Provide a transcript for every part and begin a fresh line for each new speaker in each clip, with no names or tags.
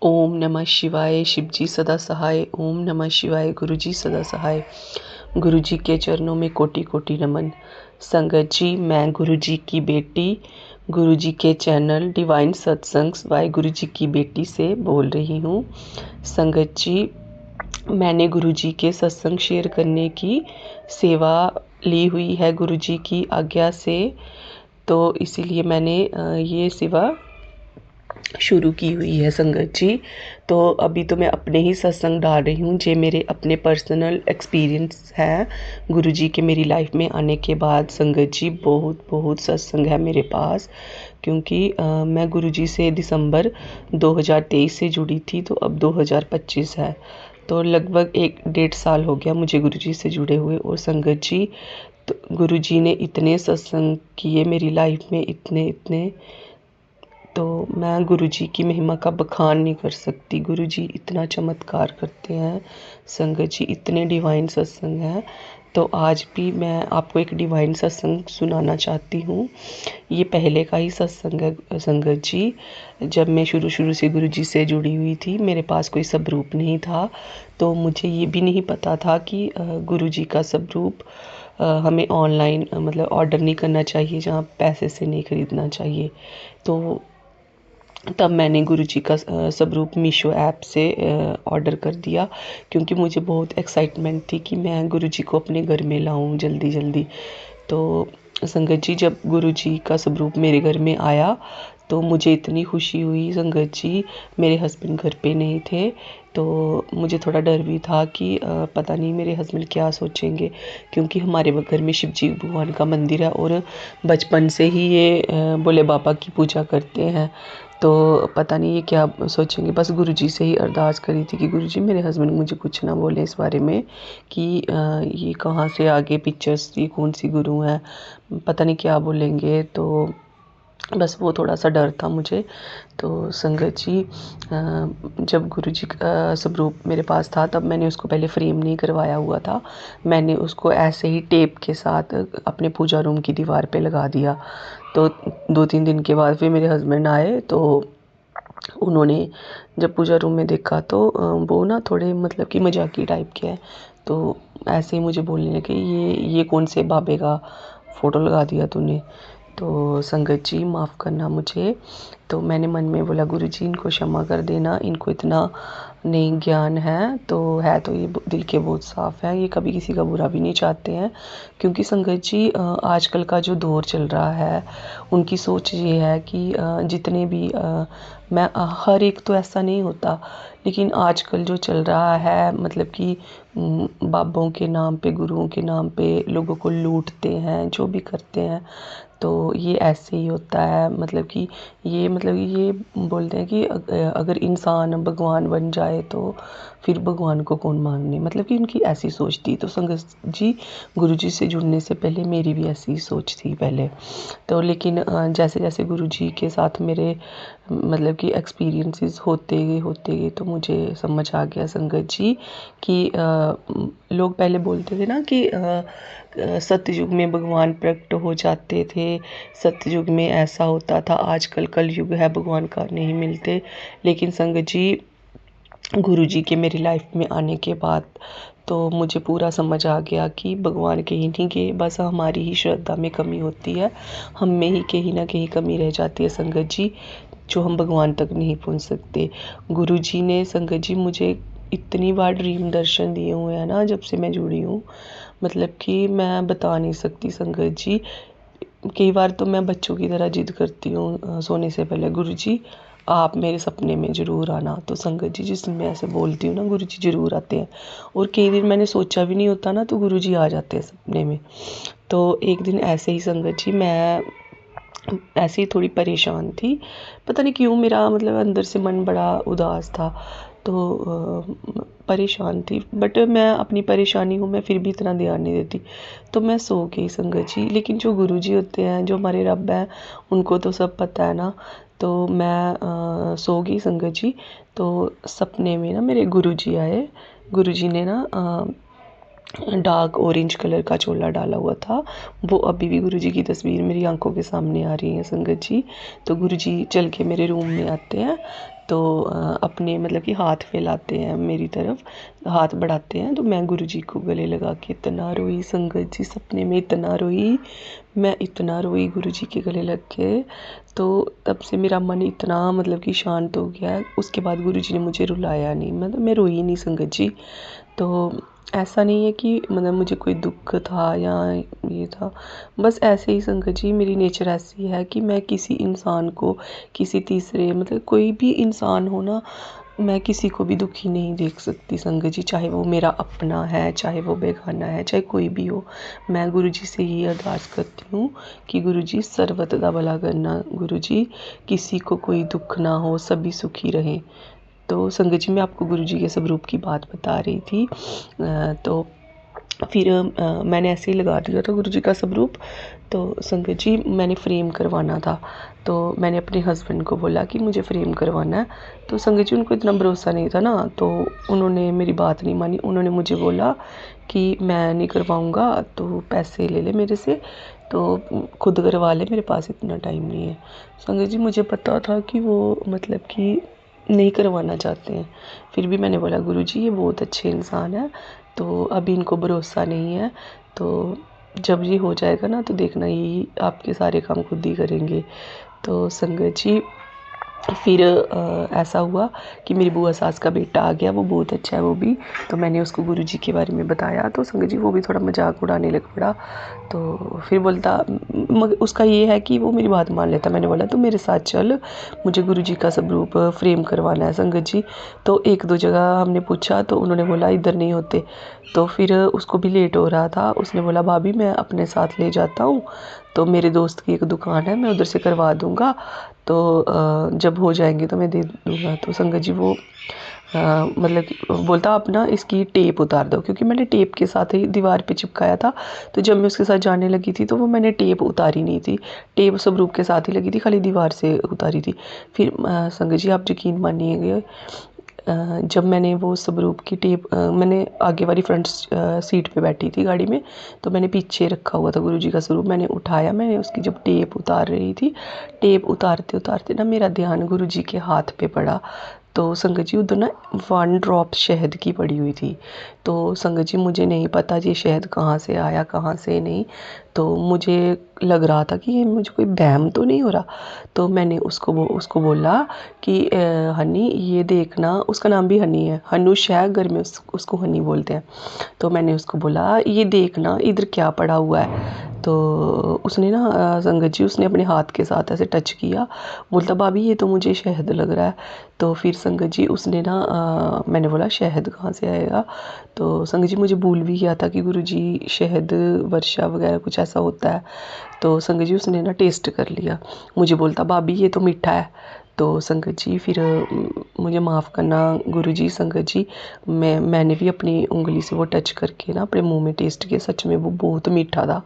ओम नमः शिवाय। शिवजी सदा सहाय। ओम नमः शिवाय। गुरुजी सदा सहाय। गुरुजी के चरणों में कोटि कोटि नमन। संगत जी, मैं गुरुजी की बेटी गुरुजी के चैनल डिवाइन सत्संग वाहे गुरु जी की बेटी से बोल रही हूँ। संगत जी, मैंने गुरुजी के सत्संग शेयर करने की सेवा ली हुई है गुरुजी की आज्ञा से, तो इसीलिए मैंने ये सेवा शुरू की हुई है संगत जी। तो अभी तो मैं अपने ही सत्संग डाल रही हूँ, जो मेरे अपने पर्सनल एक्सपीरियंस है गुरुजी के मेरी लाइफ में आने के बाद। संगत जी, बहुत बहुत सत्संग है मेरे पास, क्योंकि मैं गुरुजी से दिसंबर 2023 से जुड़ी थी, तो अब 2025 है, तो लगभग 1 डेढ़ साल हो गया मुझे गुरुजी से जुड़े हुए। और संगत जी, तो गुरुजी ने इतने सत्संग किए मेरी लाइफ में, इतने इतने, तो मैं गुरुजी की महिमा का बखान नहीं कर सकती। गुरुजी इतना चमत्कार करते हैं संगत जी, इतने डिवाइन सत्संग हैं। तो आज भी मैं आपको एक डिवाइन सत्संग सुनाना चाहती हूँ। ये पहले का ही सत्संग है संगत जी। जब मैं शुरू शुरू से गुरुजी से जुड़ी हुई थी, मेरे पास कोई स्वरूप नहीं था, तो मुझे ये भी नहीं पता था कि गुरुजी का स्वरूप हमें ऑनलाइन मतलब ऑर्डर नहीं करना चाहिए, जहाँ पैसे से नहीं खरीदना चाहिए। तो तब मैंने गुरुजी का स्वरूप मीशो ऐप से ऑर्डर कर दिया, क्योंकि मुझे बहुत एक्साइटमेंट थी कि मैं गुरुजी को अपने घर में लाऊं जल्दी जल्दी। तो संगत जी, जब गुरुजी का स्वरूप मेरे घर में आया तो मुझे इतनी खुशी हुई संगत जी। मेरे हस्बैंड घर पे नहीं थे, तो मुझे थोड़ा डर भी था कि पता नहीं मेरे हस्बैंड क्या सोचेंगे, क्योंकि हमारे घर में शिव जी भगवान का मंदिर है और बचपन से ही ये भोले बाबा की पूजा करते हैं। तो पता नहीं ये क्या सोचेंगे। बस गुरुजी से ही अरदास करी थी कि गुरुजी, मेरे हस्बैंड मुझे कुछ ना बोले इस बारे में कि ये कहाँ से आगे पिक्चर्स, ये कौन सी गुरु हैं, पता नहीं क्या बोलेंगे। तो बस वो थोड़ा सा डर था मुझे। तो संगत जी, जब गुरुजी का स्वरूप मेरे पास था, तब मैंने उसको पहले फ्रेम नहीं करवाया हुआ था। मैंने उसको ऐसे ही टेप के साथ अपने पूजा रूम की दीवार पे लगा दिया। तो 2-3 दिन के बाद फिर मेरे हस्बैंड आए, तो उन्होंने जब पूजा रूम में देखा तो वो ना थोड़े मतलब कि मजाकी टाइप के हैं, तो ऐसे ही मुझे बोलने लगे, ये कौन से बाबे का फ़ोटो लगा दिया तूने। तो संगत जी, माफ़ करना मुझे। तो मैंने मन में बोला, गुरुजी इनको क्षमा कर देना, इनको इतना नहीं ज्ञान है, तो ये दिल के बहुत साफ़ है, ये कभी किसी का बुरा भी नहीं चाहते हैं। क्योंकि संगत जी, आजकल का जो दौर चल रहा है, उनकी सोच ये है कि जितने भी मैं हर एक तो ऐसा नहीं होता, लेकिन आजकल जो चल रहा है मतलब कि बाबों के नाम पे, गुरुओं के नाम पे लोगों को लूटते हैं, जो भी करते हैं, तो ये ऐसे ही होता है। मतलब ये बोलते हैं कि अगर इंसान भगवान बन जाए तो फिर भगवान को कौन मानने, मतलब कि उनकी ऐसी सोच थी। तो संगत जी, गुरुजी से जुड़ने से पहले मेरी भी ऐसी सोच थी पहले। तो लेकिन जैसे जैसे गुरुजी के साथ मेरे मतलब कि एक्सपीरियंसेस होते गए तो मुझे समझ आ गया संगत जी कि लोग पहले बोलते थे ना कि सतयुग में भगवान प्रकट हो जाते थे, सतयुग में ऐसा होता था, आजकल कलयुग है, भगवान का नहीं मिलते। लेकिन संगत जी, गुरुजी के मेरी लाइफ में आने के बाद तो मुझे पूरा समझ आ गया कि भगवान के ही नहीं के, बस हमारी ही श्रद्धा में कमी होती है, हम में ही कहीं ना कहीं कमी रह जाती है संगत जी, जो हम भगवान तक नहीं पहुंच सकते। गुरुजी ने संगत जी मुझे इतनी बार ड्रीम दर्शन दिए हुए हैं ना, जब से मैं जुड़ी हूँ, मतलब कि मैं बता नहीं सकती संगत जी। कई बार तो मैं बच्चों की तरह जिद करती हूँ सोने से पहले, गुरुजी आप मेरे सपने में ज़रूर आना। तो संगत जी, जिस दिन मैं ऐसे बोलती हूँ ना, गुरुजी ज़रूर आते हैं। और कई दिन मैंने सोचा भी नहीं होता ना, तो गुरुजी आ जाते हैं सपने में। तो एक दिन ऐसे ही संगत जी, मैं ऐसे ही थोड़ी परेशान थी, पता नहीं क्यों मेरा मतलब अंदर से मन बड़ा उदास था, तो परेशान थी, बट मैं अपनी परेशानी को मैं फिर भी इतना ध्यान नहीं देती, तो मैं सो गई संगत जी। लेकिन जो गुरुजी होते हैं, जो हमारे रब हैं, उनको तो सब पता है ना। तो मैं सो गई संगत जी। तो सपने में ना मेरे गुरुजी आए। गुरुजी ने ना डार्क ऑरेंज कलर का चोला डाला हुआ था। वो अभी भी गुरुजी की तस्वीर मेरी आंखों के सामने आ रही है संगत जी। तो गुरुजी चल के मेरे रूम में आते हैं, तो अपने मतलब कि हाथ फैलाते हैं मेरी तरफ, हाथ बढ़ाते हैं, तो मैं गुरुजी को गले लगा के इतना रोई संगत जी, सपने में इतना रोई, मैं इतना रोई गुरुजी के गले लग के। तो तब से मेरा मन इतना मतलब कि शांत हो गया। उसके बाद गुरुजी ने मुझे रुलाया नहीं, मतलब मैं रोई नहीं संगत जी। तो ऐसा नहीं है कि मतलब मुझे कोई दुख था या ये था, बस ऐसे ही संगत जी मेरी नेचर ऐसी है कि मैं किसी इंसान को, किसी तीसरे मतलब कोई भी इंसान हो ना, मैं किसी को भी दुखी नहीं देख सकती संगत जी, चाहे वो मेरा अपना है, चाहे वो बेगाना है, चाहे कोई भी हो। मैं गुरुजी से ये अरदास करती हूँ कि गुरुजी सर्वत दा भला करना, गुरुजी किसी को कोई दुख ना हो, सभी सुखी रहें। तो संगत जी मैं आपको गुरुजी के स्वरूप की बात बता रही थी। तो फिर मैंने ऐसे ही लगा दिया था गुरुजी का स्वरूप। तो संगत जी मैंने फ़्रेम करवाना था, तो मैंने अपने हस्बैंड को बोला कि मुझे फ़्रेम करवाना है। तो संगत जी उनको इतना भरोसा नहीं था ना, तो उन्होंने मेरी बात नहीं मानी। उन्होंने मुझे बोला कि मैं नहीं करवाऊँगा, तो पैसे ले ले मेरे से, तो खुद करवा ले, मेरे पास इतना टाइम नहीं है। संगत जी मुझे पता था कि वो मतलब कि नहीं करवाना चाहते हैं, फिर भी मैंने बोला गुरुजी ये बहुत अच्छे इंसान है, तो अभी इनको भरोसा नहीं है, तो जब ये हो जाएगा ना तो देखना ये आपके सारे काम खुद ही करेंगे। तो संगत जी फिर ऐसा हुआ कि मेरी बुआ सास का बेटा आ गया, वो बहुत अच्छा है वो भी। तो मैंने उसको गुरुजी के बारे में बताया, तो संगत जी वो भी थोड़ा मजाक उड़ाने लग पड़ा। तो फिर बोलता, मगर उसका ये है कि वो मेरी बात मान लेता। मैंने बोला तू मेरे साथ चल, मुझे गुरुजी का स्वरूप फ्रेम करवाना है संगत जी। तो एक दो जगह हमने पूछा, तो उन्होंने बोला इधर नहीं होते। तो फिर उसको भी लेट हो रहा था, उसने बोला भाभी मैं अपने साथ ले जाता हूँ, तो मेरे दोस्त की एक दुकान है, मैं उधर से करवा दूँगा, तो जब हो जाएंगे तो मैं दे दूँगा। तो संगत जी वो मतलब कि बोलता आप ना इसकी टेप उतार दो, क्योंकि मैंने टेप के साथ ही दीवार पे चिपकाया था। तो जब मैं उसके साथ जाने लगी थी तो वो मैंने टेप उतारी नहीं थी, टेप स्वरूप के साथ ही लगी थी, खाली दीवार से उतारी थी। फिर संगत जी आप यकीन मानिएगा, जब मैंने वो स्वरूप की टेप मैंने आगे वाली फ्रंट सीट पे बैठी थी गाड़ी में, तो मैंने पीछे रखा हुआ था गुरुजी का स्वरूप, मैंने उठाया, मैंने उसकी जब टेप उतार रही थी, टेप उतारते उतारते ना मेरा ध्यान गुरुजी के हाथ पे पड़ा। तो संगत जी उधर ना 1 ड्रॉप शहद की पड़ी हुई थी। तो संगत जी मुझे नहीं पता ये शहद कहाँ से आया कहाँ से नहीं, तो मुझे लग रहा था कि ये मुझे कोई वहम तो नहीं हो रहा। तो मैंने उसको बोला कि हनी ये देखना, उसका नाम भी हनी है, हनुष है घर में, उसको हनी बोलते हैं। तो मैंने उसको बोला ये देखना इधर क्या पड़ा हुआ है। तो उसने ना संगत जी उसने अपने हाथ के साथ ऐसे टच किया, बोलता भाभी ये तो मुझे शहद लग रहा है। तो फिर संगत जी उसने ना मैंने बोला शहद कहाँ से आएगा। तो संगत जी मुझे भूल भी गया था कि गुरुजी शहद वर्षा वगैरह कुछ ऐसा होता है। तो संगत जी उसने ना टेस्ट कर लिया, मुझे बोलता भाभी ये तो मीठा है। तो संगत जी फिर मुझे माफ़ करना गुरुजी, संगत जी मैंने भी अपनी उंगली से वो टच करके ना अपने मुंह में टेस्ट किया, सच में वो बहुत मीठा था।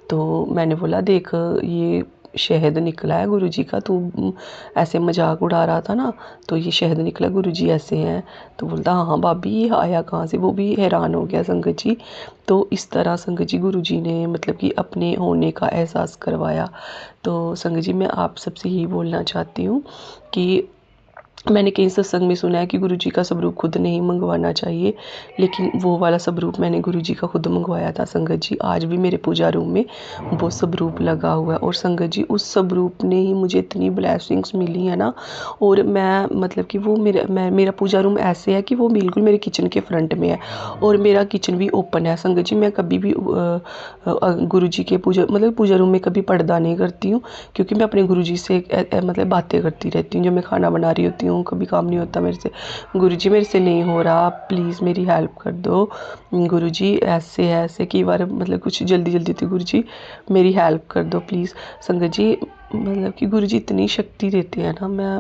तो मैंने बोला देख ये शहद निकला है गुरुजी का, तू ऐसे मजाक उड़ा रहा था ना, तो ये शहद निकला, गुरुजी ऐसे हैं। तो बोलता हाँ हाँ भाभी ये आया कहाँ से, वो भी हैरान हो गया संगत जी। तो इस तरह संगत जी गुरुजी ने मतलब कि अपने होने का एहसास करवाया। तो संगत जी मैं आप सबसे यही बोलना चाहती हूँ कि मैंने कहीं सत्संग में सुना है कि गुरुजी का स्वरूप खुद नहीं मंगवाना चाहिए, लेकिन वो वाला स्वरूप मैंने गुरुजी का खुद मंगवाया था संगत जी। आज भी मेरे पूजा रूम में वो स्वरूप लगा हुआ है, और संगत जी उस स्वरूप ने ही मुझे इतनी ब्लेसिंग्स मिली है ना। और मैं मतलब कि वो मेरा पूजा रूम ऐसे है कि वो बिल्कुल मेरे किचन के फ्रंट में है, और मेरा किचन भी ओपन है संगत जी। मैं कभी भी गुरुजी के पूजा रूम में कभी पर्दा नहीं करती हूँ, क्योंकि मैं अपने गुरुजी से मतलब बातें करती रहती हूँ। जब मैं खाना बना रही होती हूँ कभी काम नहीं होता मेरे से, गुरुजी मेरे से नहीं हो रहा, प्लीज़ मेरी हेल्प कर दो गुरुजी, ऐसे है ऐसे, कई बार मतलब कुछ जल्दी जल्दी थी, गुरुजी मेरी हेल्प कर दो प्लीज़। संगत जी मतलब कि गुरुजी इतनी शक्ति देते हैं ना, मैं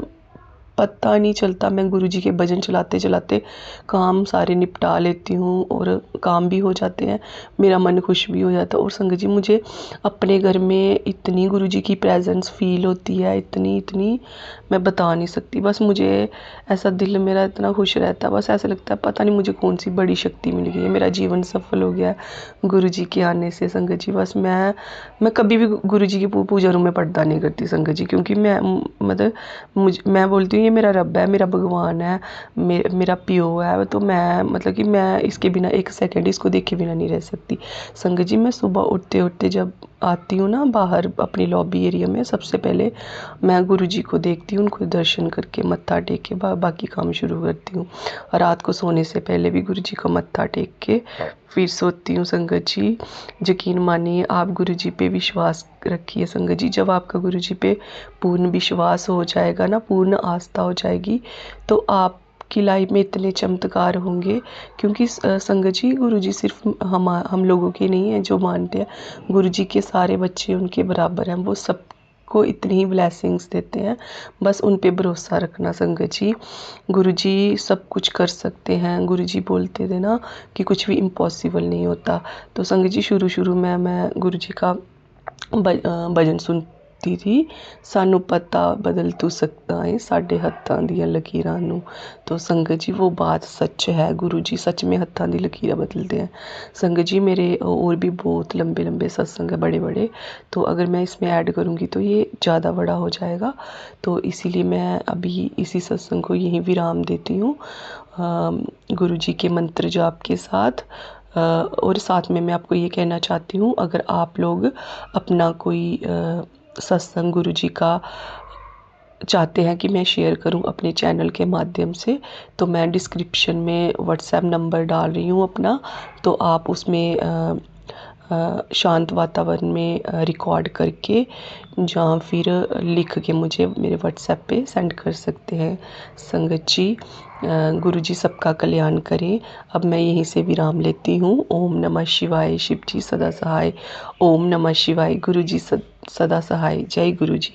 पता नहीं चलता, मैं गुरुजी के भजन चलाते चलाते काम सारे निपटा लेती हूँ और काम भी हो जाते हैं, मेरा मन खुश भी हो जाता है। और संगत जी मुझे अपने घर में इतनी गुरुजी की प्रेजेंस फील होती है, इतनी इतनी मैं बता नहीं सकती। बस मुझे ऐसा दिल मेरा इतना खुश रहता है, बस ऐसा लगता है पता नहीं मुझे कौन सी बड़ी शक्ति मिल गई है, मेरा जीवन सफल हो गया है गुरुजी के आने से। संगत जी बस मैं कभी भी गुरुजी की पूजा रूम में पर्दा नहीं करती संगत जी, क्योंकि मैं मतलब मैं बोलती हूँ ये मेरा रब है, मेरा भगवान है, मेरा पियो है, तो मैं मतलब कि मैं इसके बिना एक सेकंड इसको देखे बिना नहीं रह सकती। संगत जी मैं सुबह उठते उठते जब आती हूँ ना बाहर अपनी लॉबी एरिया में, सबसे पहले मैं गुरुजी को देखती हूँ, उनको दर्शन करके मत्था टेक के बाकी काम शुरू करती हूँ। और रात को सोने से पहले भी गुरुजी को मत्था टेक के फिर सोती हूँ संगत जी। यकीन मानिए आप गुरुजी पे विश्वास रखिए संगत जी, जब आपका गुरुजी पे पूर्ण विश्वास हो जाएगा ना, पूर्ण आस्था हो जाएगी, तो आपकी लाइफ में इतने चमत्कार होंगे। क्योंकि संगत जी गुरुजी सिर्फ हम लोगों के नहीं हैं जो मानते हैं, गुरुजी के सारे बच्चे उनके बराबर हैं, वो सब को इतनी ही ब्लेसिंग्स देते हैं, बस उन पे भरोसा रखना संगत जी। गुरुजी सब कुछ कर सकते हैं, गुरुजी बोलते थे ना कि कुछ भी इम्पॉसिबल नहीं होता। तो संगत जी शुरू शुरू में मैं गुरुजी का भजन सुनती थी, सानू पता बदल तू सकता है साढ़े हत्थां दियां लकीरां नू। तो संगत जी वो बात सच है, गुरु जी सच में हत्थां दी लकीरां बदलते हैं। संगत जी मेरे और भी बहुत लंबे लंबे सत्संग है, बड़े बड़े, तो अगर मैं इसमें ऐड करूँगी तो ये ज़्यादा बड़ा हो जाएगा, तो इसीलिए मैं अभी इसी सत्संग को यहीं विराम देती हूँ गुरु जी के मंत्र जाप के साथ। और साथ में मैं आपको ये कहना चाहती हूँ, अगर आप लोग अपना कोई सत्संग गुरु जी का चाहते हैं कि मैं शेयर करूं अपने चैनल के माध्यम से, तो मैं डिस्क्रिप्शन में व्हाट्सएप नंबर डाल रही हूं अपना, तो आप उसमें शांत वातावरण में रिकॉर्ड करके या फिर लिख के मुझे मेरे व्हाट्सएप पे सेंड कर सकते हैं। संगत जी गुरु जी सबका कल्याण करें। अब मैं यहीं से विराम लेती हूँ। ओम नमः शिवाय, शिव जी सदा सहाय। ओम नमः शिवाय, गुरु जी सदा सहाय। जय गुरु जी।